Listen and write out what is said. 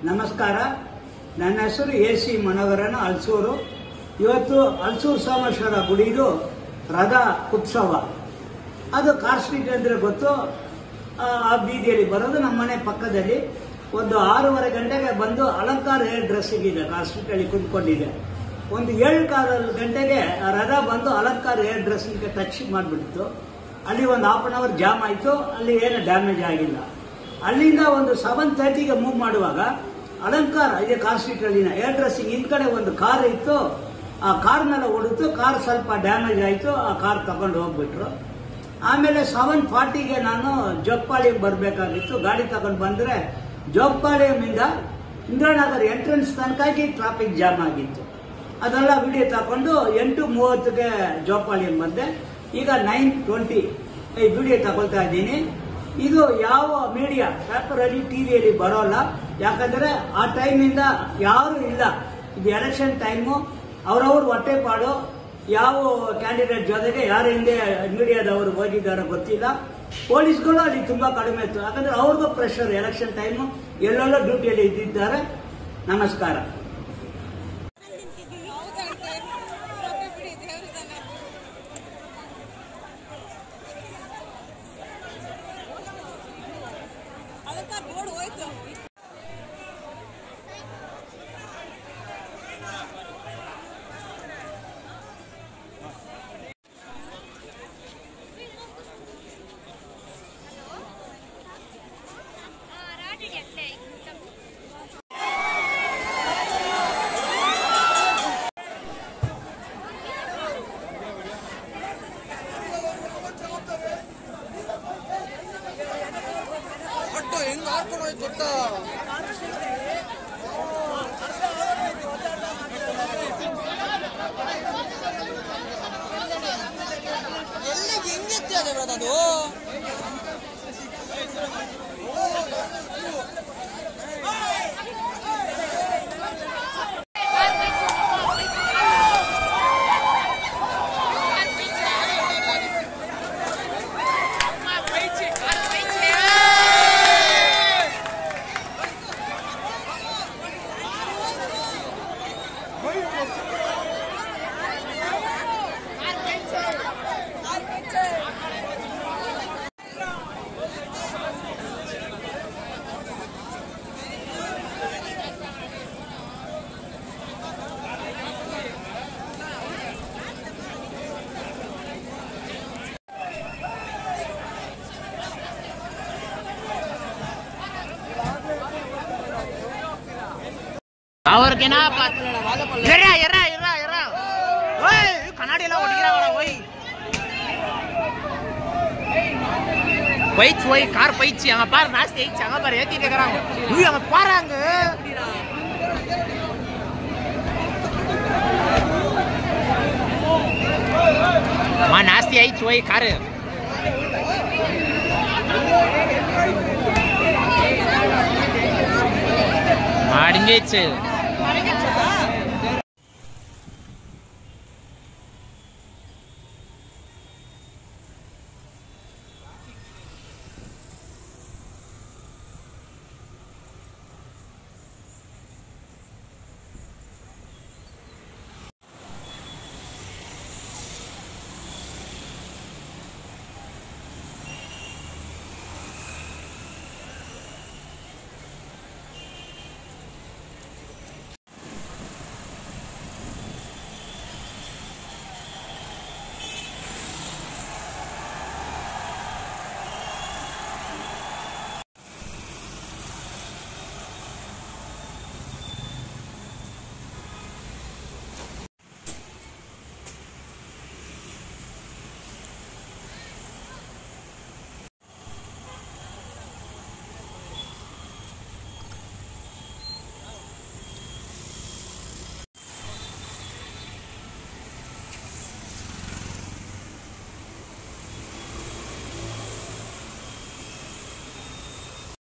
ನಮಸ್ಕಾರ. ನನ್ನ ಹೆಸರು AC ಮನೋಹರನ್ ಹಲಸೂರು. ಇವತ್ತು ಹಲಸೂರು ಸೋಮೇಶ್ವರ ಗುಡಿದು ರಥ ಉತ್ಸವ. ಅದು ಕಾರ್ ಸ್ಟ್ರೀಟ್ ಅಂದರೆ ಗೊತ್ತು. ಆ ಬೀದಿಯಲ್ಲಿ ಬರೋದು ನಮ್ಮ ಮನೆ ಪಕ್ಕದಲ್ಲಿ. ಒಂದು 6:30 ಗಂಟೆಗೆ ಬಂದು ಅಲಂಕಾರ ಹೇರ್ ಡ್ರೆಸ್ಸಿಂಗ್ ಇದೆ, ಕಾರ್ ಸ್ಟ್ರೀಟಲ್ಲಿ ಕುಂತ್ಕೊಂಡಿದೆ. ಒಂದು 7:15 ಗಂಟೆಗೆ ರಥ ಬಂದು ಅಲಂಕಾರ ಹೇರ್ ಡ್ರೆಸ್ಸಿಂಗ್ಗೆ ಟಚ್ ಮಾಡಿಬಿಡ್ತು. ಅಲ್ಲಿ ಒಂದು 1/2 ಅವರ್ ಜಾಮ್ ಆಯಿತು. ಅಲ್ಲಿ ಏನು ಡ್ಯಾಮೇಜ್ ಆಗಿಲ್ಲ. ಅಲ್ಲಿಂದ ಒಂದು 7:30ಗೆ ಮೂವ್ ಮಾಡುವಾಗ ಅಲಂಕಾರ ಇದೆ ಕಾರ್ ಸ್ಟ್ರೀಟಲ್ಲಿನ ಹೇರ್ ಡ್ರೆಸ್ಸಿಂಗ್ ಹಿಂದ್ಗಡೆ ಒಂದು ಕಾರ್ ಇತ್ತು. ಆ ಕಾರ್ ಮೇಲೆ ಹೊಡಿತು. ಕಾರ್ ಸ್ವಲ್ಪ ಡ್ಯಾಮೇಜ್ ಆಯಿತು. ಆ ಕಾರ್ ತಗೊಂಡು ಹೋಗ್ಬಿಟ್ರು. ಆಮೇಲೆ 7:40ಗೆ ನಾನು ಜೋಗಪಾಳ್ಯಂ ಬರಬೇಕಾಗಿತ್ತು. ಗಾಡಿ ತಗೊಂಡು ಬಂದರೆ ಜೋಗಪಾಳ್ಯಮಿಂದ ಇಂದಿರಾನಗರ್ ಎಂಟ್ರೆನ್ಸ್ ತನಕ ಟ್ರಾಫಿಕ್ ಜಾಮ್ ಆಗಿತ್ತು. ಅದೆಲ್ಲ ವಿಡಿಯೋ ತಗೊಂಡು 8:30ಗೆ ಜೋಗಪಾಳ್ಯಂ ಬಂದೆ. ಈಗ 9:20 ಈ ವಿಡಿಯೋ ತಗೊಳ್ತಾ ಇದ್ದೀನಿ. ಇದು ಯಾವ ಮೀಡಿಯಾ ಪೇಪರಲ್ಲಿ ಟಿವಿಯಲ್ಲಿ ಬರೋಲ್ಲ. ಯಾಕಂದ್ರೆ ಆ ಟೈಮಿಂದ ಯಾರು ಇಲ್ಲ. ಇದು ಎಲೆಕ್ಷನ್ ಟೈಮು. ಅವರವ್ರ ಹೊಟ್ಟೆಪಾಡು. ಯಾವ ಕ್ಯಾಂಡಿಡೇಟ್ ಜೊತೆಗೆ ಯಾರು ಹಿಂದೆ ಮೀಡಿಯಾದವರು ಹೋಗಿದ್ದಾರೋ ಗೊತ್ತಿಲ್ಲ. ಪೊಲೀಸ್ಗಳು ಅಲ್ಲಿ ತುಂಬಾ ಕಡಿಮೆ ಇತ್ತು. ಯಾಕಂದ್ರೆ ಅವ್ರಿಗೂ ಪ್ರೆಷರ್. ಎಲೆಕ್ಷನ್ ಟೈಮು ಎಲ್ಲೆಲ್ಲೋ ಡ್ಯೂಟಿಯಲ್ಲಿ ಇದ್ದಿದ್ದಾರೆ. ನಮಸ್ಕಾರ. அவருக்கு என்ன கண்ணாடி எல்லாம் ஒட்டிக்கிறாங்களா? போயிடுச்சு போய் கார் போயிடுச்சு. அங்க பாரு நாஸ்தி ஆயிடுச்சு. அங்க பாரு ஏத்திட்டு இருக்கிறாங்க. அங்க பாருங்க. நாஸ்தி ஆயிடுச்சு போய் காரு. அடிஞ்சிச்சு.